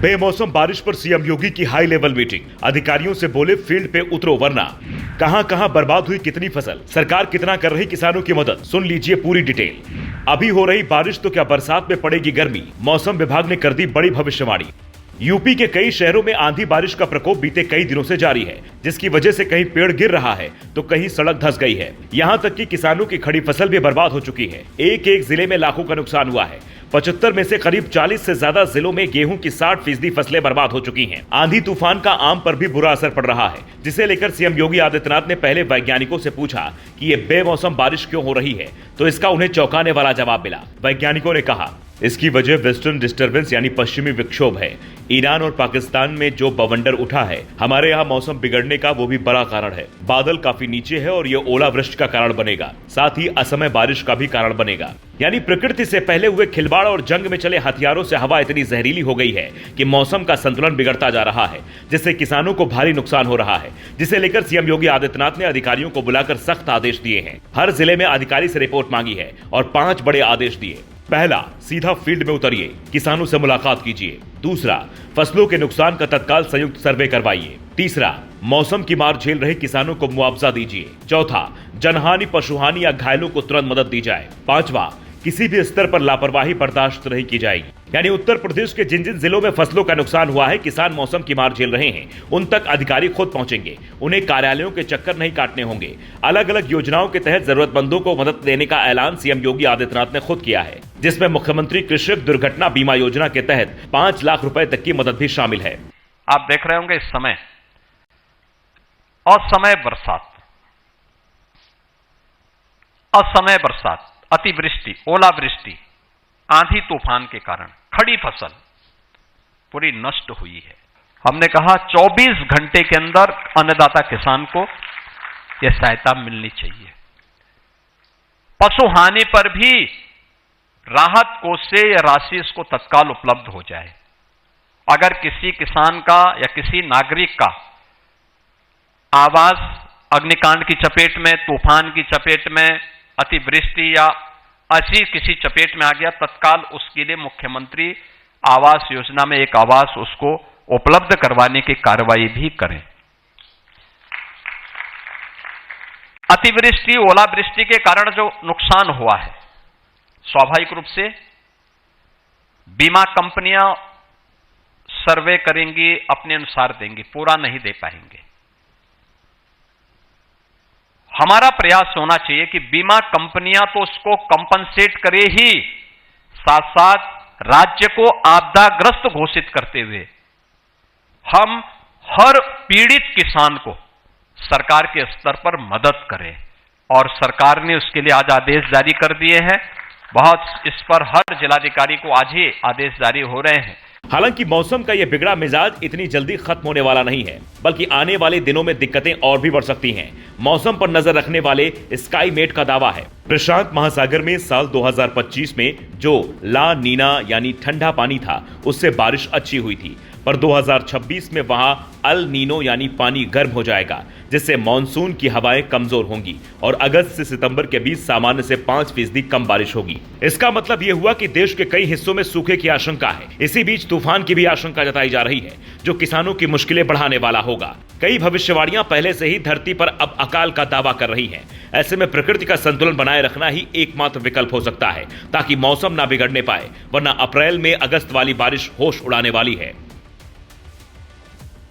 बेमौसम बारिश पर सीएम योगी की हाई लेवल मीटिंग। अधिकारियों से बोले फील्ड पे उतरो वरना कहां बर्बाद हुई कितनी फसल, सरकार कितना कर रही किसानों की मदद, सुन लीजिए पूरी डिटेल। अभी हो रही बारिश तो क्या बरसात में पड़ेगी गर्मी। मौसम विभाग ने कर दी बड़ी भविष्यवाणी। यूपी के कई शहरों में आंधी बारिश का प्रकोप बीते कई दिनों से जारी है, जिसकी वजह से कहीं पेड़ गिर रहा है तो कहीं सड़क धंस गई है। यहां तक कि किसानों की खड़ी फसल भी बर्बाद हो चुकी है। एक एक जिले में लाखों का नुकसान हुआ है। 75 में से करीब 40 से ज्यादा जिलों में गेहूं की 60% फसलें बर्बाद हो चुकी हैं। आंधी तूफान का आम पर भी बुरा असर पड़ रहा है, जिसे लेकर सीएम योगी आदित्यनाथ ने पहले वैज्ञानिकों से पूछा कि ये बेमौसम बारिश क्यों हो रही है, तो इसका उन्हें चौंकाने वाला जवाब मिला। वैज्ञानिकों ने कहा, इसकी वजह वेस्टर्न डिस्टर्बेंस यानी पश्चिमी विक्षोभ है। ईरान और पाकिस्तान में जो बवंडर उठा है, हमारे यहाँ मौसम बिगड़ने का वो भी बड़ा कारण है। बादल काफी नीचे है और ये ओलावृष्टि का कारण बनेगा, साथ ही असमय बारिश का भी कारण बनेगा। यानी प्रकृति से पहले हुए खिलवाड़ और जंग में चले हथियारों से हवा इतनी जहरीली हो गई है कि मौसम का संतुलन बिगड़ता जा रहा है, जिससे किसानों को भारी नुकसान हो रहा है। जिसे लेकर सीएम योगी आदित्यनाथ ने अधिकारियों को बुलाकर सख्त आदेश दिए हैं। हर जिले में अधिकारी से रिपोर्ट मांगी है और 5 बड़े आदेश दिए। पहला, सीधा फील्ड में उतरिए, किसानों से मुलाकात कीजिए। दूसरा, फसलों के नुकसान का तत्काल संयुक्त सर्वे करवाइए। तीसरा, मौसम की मार झेल रहे किसानों को मुआवजा दीजिए। चौथा, जनहानि, पशुहानि या घायलों को तुरंत मदद दी जाए। पांचवा, किसी भी स्तर पर लापरवाही बर्दाश्त नहीं की जाएगी। यानी उत्तर प्रदेश के जिन जिन जिलों में फसलों का नुकसान हुआ है, किसान मौसम की मार झेल रहे हैं, उन तक अधिकारी खुद पहुंचेंगे। उन्हें कार्यालयों के चक्कर नहीं काटने होंगे। अलग अलग योजनाओं के तहत जरूरतमंदों को मदद देने का ऐलान सीएम योगी आदित्यनाथ ने खुद किया है, जिसमें मुख्यमंत्री कृषक दुर्घटना बीमा योजना के तहत 5 लाख रुपए तक की मदद भी शामिल है। आप देख रहे होंगे इस समय असमय बरसात, अतिवृष्टि, ओलावृष्टि, आंधी तूफान के कारण खड़ी फसल पूरी नष्ट हुई है। हमने कहा 24 घंटे के अंदर अन्नदाता किसान को यह सहायता मिलनी चाहिए। पशु हानि पर भी राहत कोष से यह राशि इसको तत्काल उपलब्ध हो जाए। अगर किसी किसान का या किसी नागरिक का आवास अग्निकांड की चपेट में, तूफान की चपेट में, अतिवृष्टि या ऐसी किसी चपेट में आ गया, तत्काल उसके लिए मुख्यमंत्री आवास योजना में एक आवास उसको उपलब्ध करवाने की कार्रवाई भी करें। अतिवृष्टि, ओलावृष्टि के कारण जो नुकसान हुआ है, स्वाभाविक रूप से बीमा कंपनियां सर्वे करेंगी, अपने अनुसार देंगी, पूरा नहीं दे पाएंगे। हमारा प्रयास होना चाहिए कि बीमा कंपनियां तो उसको कंपनसेट करे ही, साथ साथ राज्य को आपदाग्रस्त घोषित करते हुए हम हर पीड़ित किसान को सरकार के स्तर पर मदद करें। और सरकार ने उसके लिए आज आदेश जारी कर दिए हैं। बहुत इस पर हर जिलाधिकारी को आज ही आदेश जारी हो रहे हैं। हालांकि मौसम का यह बिगड़ा मिजाज इतनी जल्दी खत्म होने वाला नहीं है, बल्कि आने वाले दिनों में दिक्कतें और भी बढ़ सकती हैं। मौसम पर नजर रखने वाले स्काईमेट का दावा है, प्रशांत महासागर में साल 2025 में जो ला नीना यानी ठंडा पानी था, उससे बारिश अच्छी हुई थी, पर 2026 में वहां अल नीनो यानी पानी गर्म हो जाएगा, जिससे मानसून की हवाएं कमजोर होंगी और अगस्त से सितंबर के बीच सामान्य से 5% कम बारिश होगी। इसका मतलब यह हुआ कि देश के कई हिस्सों में सूखे की आशंका है। इसी बीच तूफान की भी आशंका जताई जा रही है, जो किसानों की मुश्किलें बढ़ाने वाला होगा। कई भविष्यवाणियां पहले से ही धरती पर अब अकाल का दावा कर रही हैं। ऐसे में प्रकृति का संतुलन बनाए रखना ही एकमात्र विकल्प हो सकता है, ताकि मौसम ना बिगड़ने पाए, वरना अप्रैल में अगस्त वाली बारिश होश उड़ाने वाली है।